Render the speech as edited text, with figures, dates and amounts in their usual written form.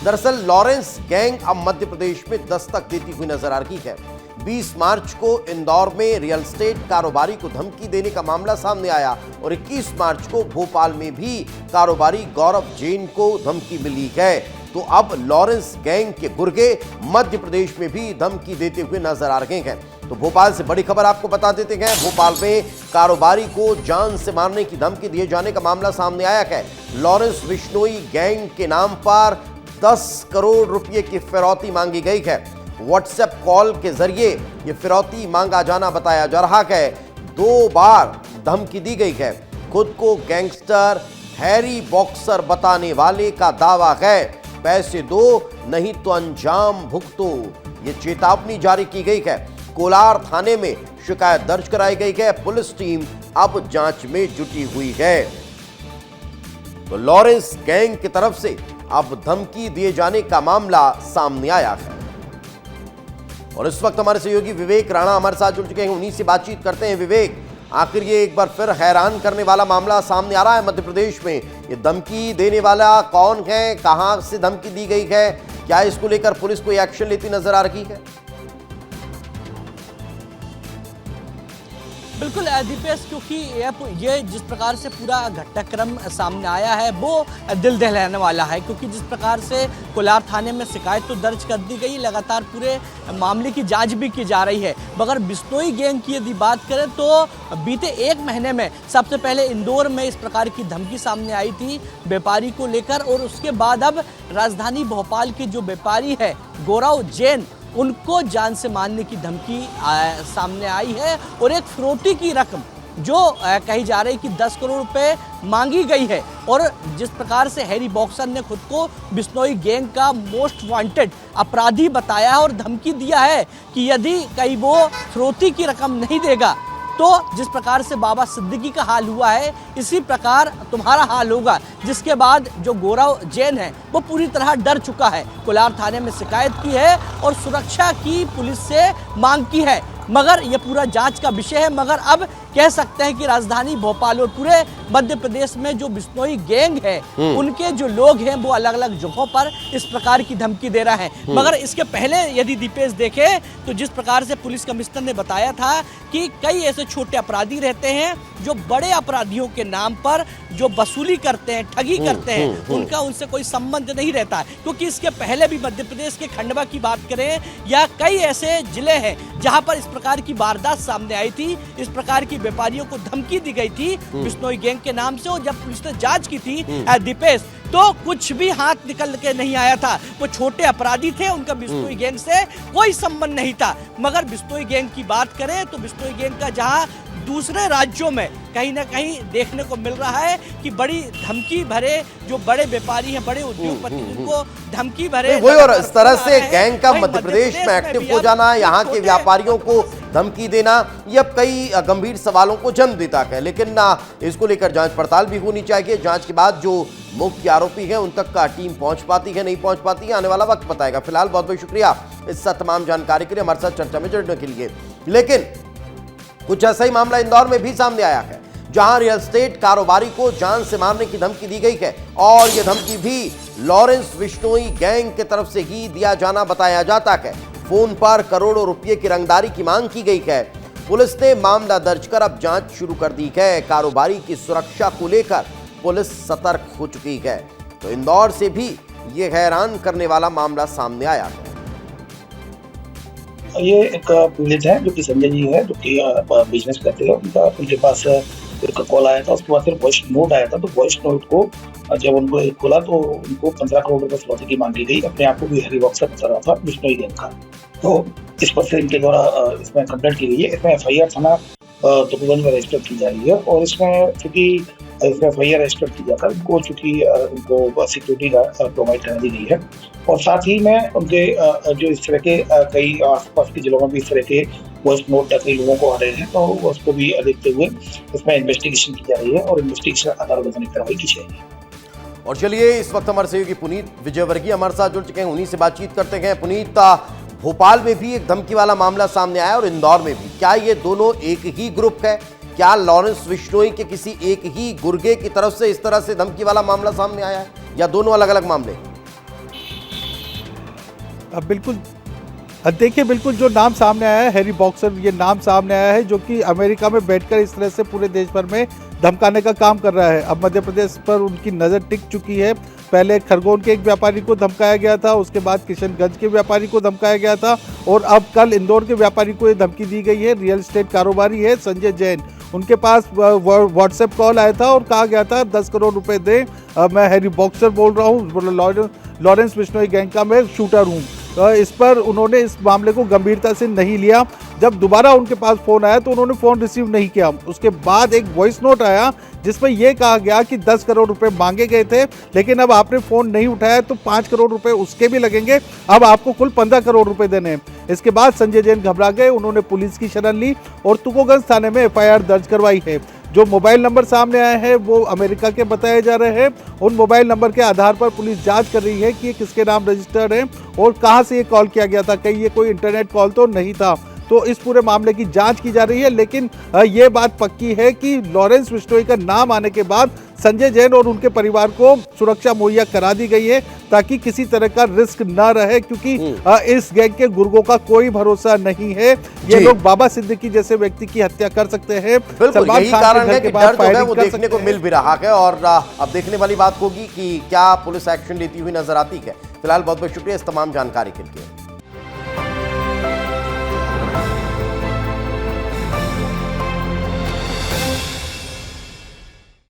दरअसल Lawrence gang अब मध्य प्रदेश में दस्तक देती हुई नजर आ रही है। 20 मार्च को इंदौर में रियल एस्टेट कारोबारी को धमकी देने का मामला सामने आया और 21 मार्च को भोपाल में भी कारोबारी गौरव जैन को धमकी मिली है। तो अब लॉरेंस गैंग के गुर्गे मध्य प्रदेश में भी धमकी देते हुए नजर आ रहे हैं। तो भोपाल से बड़ी खबर आपको बता देते हैं। भोपाल में कारोबारी को जान से मारने की धमकी दिए जाने का मामला सामने आया है। लॉरेंस बिश्नोई गैंग के नाम पर 10 करोड़ रुपए की फिरौती मांगी गई है। व्हाट्सएप कॉल के जरिए यह फिरौती मांगा जाना बताया जा रहा है। 2 बार धमकी दी गई है। खुद को गैंगस्टर हैरी बॉक्सर बताने वाले का दावा है, पैसे दो नहीं तो अंजाम भुगतो। ये चेतावनी जारी की गई है। कोलार थाने में शिकायत दर्ज कराई गई है। पुलिस टीम अब जांच में जुटी हुई है। तो लॉरेंस गैंग की तरफ से अब धमकी दिए जाने का मामला सामने आया है। और इस वक्त हमारे सहयोगी विवेक राणा हमारे साथ जुड़ चुके हैं, उन्हीं से बातचीत करते हैं। विवेक, आखिर ये एक बार फिर हैरान करने वाला मामला सामने आ रहा है मध्य प्रदेश में। ये धमकी देने वाला कौन है, कहां से धमकी दी गई है, क्या इसको लेकर पुलिस कोई एक्शन लेती नजर आ रही है? बिल्कुल दीपेश, क्योंकि ये जिस प्रकार से पूरा घटनाक्रम सामने आया है वो दिल दहलाने वाला है। क्योंकि जिस प्रकार से कोलार थाने में शिकायत तो दर्ज कर दी गई, लगातार पूरे मामले की जांच भी की जा रही है। मगर बिश्नोई गैंग की यदि बात करें तो बीते 1 महीने में सबसे पहले इंदौर में इस प्रकार की धमकी सामने आई थी व्यापारी को लेकर, और उसके बाद अब राजधानी भोपाल के जो व्यापारी है गौरव जैन, उनको जान से मारने की धमकी सामने आई है। और एक फिरौती की रकम जो कही जा रही है कि 10 करोड़ रुपए मांगी गई है। और जिस प्रकार से हैरी बॉक्सर ने खुद को बिश्नोई गैंग का मोस्ट वांटेड अपराधी बताया है और धमकी दिया है कि यदि कहीं वो फिरौती की रकम नहीं देगा तो जिस प्रकार से बाबा सिद्दीकी का हाल हुआ है इसी प्रकार तुम्हारा हाल होगा। जिसके बाद जो गौरव जैन है वो पूरी तरह डर चुका है, कोलार थाने में शिकायत की है और सुरक्षा की पुलिस से मांग की है। मगर ये पूरा जांच का विषय है। मगर अब कह सकते हैं कि राजधानी भोपाल और पूरे मध्य प्रदेश में जो बिश्नोई गैंग है उनके जो लोग हैं वो अलग अलग जगहों पर इस प्रकार की धमकी दे रहे हैं। मगर इसके पहले यदि दीपेश देखे तो जिस प्रकार से पुलिस कमिश्नर ने बताया था कि कई ऐसे छोटे अपराधी रहते हैं जो बड़े अपराधियों के नाम पर जो वसूली करते हैं, ठगी करते हैं, उनका उनसे कोई संबंध नहीं रहता है। क्योंकि इसके पहले भी मध्य प्रदेश के खंडवा की बात करें या कई ऐसे जिले हैं जहां पर इस प्रकार की वारदात सामने आई थी, इस प्रकार की व्यापारियों को धमकी दी गई थी बिश्नोई गैंग के नाम से। और जब पुलिस ने जांच की थी दीपेश तो कुछ भी हाथ निकल के नहीं आया था। वो छोटे अपराधी थे, उनका बिश्नोई गैंग से कोई संबंध नहीं था। मगर बिश्नोई गैंग की बात करें तो बिश्नोई गैंग का जहां दूसरे राज्यों में कहीं ना कहीं देखने को मिल रहा है कि बड़ी धमकी भरे जो बड़े व्यापारी हैं, बड़े उद्योगपति, उनको धमकी भरे वही। और इस तरह से गैंग का मध्य प्रदेश में एक्टिव हो जाना, यहाँ के व्यापारियों को धमकी देना, ये अब कई गंभीर सवालों को जन्म देता है। लेकिन इसको लेकर जांच पड़ताल भी होनी चाहिए। जांच के बाद जो मुख्य आरोपी है उन तक का टीम पहुंच पाती है, नहीं पहुंच पाती है, आने वाला वक्त बताएगा। फिलहाल बहुत बहुत शुक्रिया इस तमाम जानकारी के लिए, हमारे साथ चर्चा में जुड़ने के लिए। लेकिन कुछ ऐसा ही मामला इंदौर में भी सामने आया है, जहां रियल एस्टेट कारोबारी को जान से मारने की धमकी दी गई है। और यह धमकी भी लॉरेंस बिश्नोई गैंग की तरफ से ही दिया जाना बताया जाता है। फोन पर करोड़ों रुपए की रंगदारी की मांग की गई है। पुलिस ने मामला दर्ज कर अब जांच शुरू कर दी है। कारोबारी की सुरक्षा को लेकर पुलिस सतर्क हो चुकी है। तो इंदौर से भी ये हैरान करने वाला मामला सामने आया है। ये एक पीड़ित है जो कि संजय जी है, जो कि बिजनेस करते हैं। उनके पास एक कॉल आया था, उसके बाद फिर वॉइस नोट आया था। तो वॉइस नोट को जब उनको खोला तो उनको 15 करोड़ रुपए फिरौती की मांगी गई। अपने आप को भी हैरी बॉक्सर बता रहा था बिश्नोई गैंग का। तो इस पर से इनके द्वारा इसमें कंप्लेंट की गई है। इसमें FIR थाना तुगलगंज में रजिस्टर की जा रही है। और इसमें चूंकि इसमें FIR रजिस्टर की जाकर उनको चूंकि उनको सिक्योरिटी प्रोवाइड करा दी गई है। और साथ ही में उनके जो इस तरह के कई आसपास के जिलों में भी इस तरह के वॉइस नोट कई लोगों को आ रहे हैं, तो उसको भी देखते हुए इसमें इन्वेस्टिगेशन की जा रही है और इन्वेस्टिगेशन आधार पर कार्रवाई की जाएगी। और चलिए इस वक्त हमारे सहयोगी पुनीत विजयवर्गीय हमारे साथ जुड़ चुके हैं, उन्हीं से बातचीत करते हैं। पुनीत, भोपाल में भी एक धमकी वाला मामला सामने आया और इंदौर में भी, क्या ये दोनों एक ही ग्रुप है? क्या लॉरेंस बिश्नोई के किसी एक ही गुर्गे की तरफ से इस तरह से धमकी वाला मामला सामने आया है या दोनों अलग अलग मामले? अब बिल्कुल देखिए, बिल्कुल जो नाम सामने आया है हैरी बॉक्सर, ये नाम सामने आया है जो कि अमेरिका में बैठकर इस तरह से पूरे देश भर में धमकाने का काम कर रहा है। अब मध्य प्रदेश पर उनकी नज़र टिक चुकी है। पहले खरगोन के एक व्यापारी को धमकाया गया था, उसके बाद किशनगंज के व्यापारी को धमकाया गया था और अब कल इंदौर के व्यापारी को ये धमकी दी गई है। रियल एस्टेट कारोबारी है संजय जैन, उनके पास व्हाट्सएप कॉल आया था और कहा गया था 10 करोड़ रुपए दे, मैं हैरी बॉक्सर बोल रहा हूँ, लॉरेंस बिश्नोई गैंग का मैं शूटर हूँ। इस पर उन्होंने इस मामले को गंभीरता से नहीं लिया। जब दोबारा उनके पास फ़ोन आया तो उन्होंने फ़ोन रिसीव नहीं किया। उसके बाद एक वॉइस नोट आया जिसमें यह कहा गया कि 10 करोड़ रुपए मांगे गए थे, लेकिन अब आपने फ़ोन नहीं उठाया तो 5 करोड़ रुपए उसके भी लगेंगे, अब आपको कुल 15 करोड़ रुपए देने हैं। इसके बाद संजय जैन घबरा गए, उन्होंने पुलिस की शरण ली और तुकोगंज थाने में FIR दर्ज करवाई है। जो मोबाइल नंबर सामने आए हैं वो अमेरिका के बताए जा रहे हैं। उन मोबाइल नंबर के आधार पर पुलिस जांच कर रही है कि ये किसके नाम रजिस्टर्ड है और कहां से ये कॉल किया गया था, कहीं ये कोई इंटरनेट कॉल तो नहीं था। तो इस पूरे मामले की जांच की जा रही है, लेकिन ये बात पक्की है कि लॉरेंस बिश्नोई का नाम आने के बाद संजय जैन और उनके परिवार को सुरक्षा मुहैया करा दी गई है ताकि किसी तरह का रिस्क न रहे, क्योंकि इस गैंग के गुर्गों का कोई भरोसा नहीं है। ये लोग बाबा सिद्दीकी जैसे व्यक्ति की हत्या कर सकते हैं। बिल्कुल यही कारण है कि डर जो है वो देखने को मिल भी रहा है और अब देखने वाली बात होगी कि क्या पुलिस एक्शन लेती हुई नजर आती है। फिलहाल बहुत बहुत शुक्रिया इस तमाम जानकारी के लिए।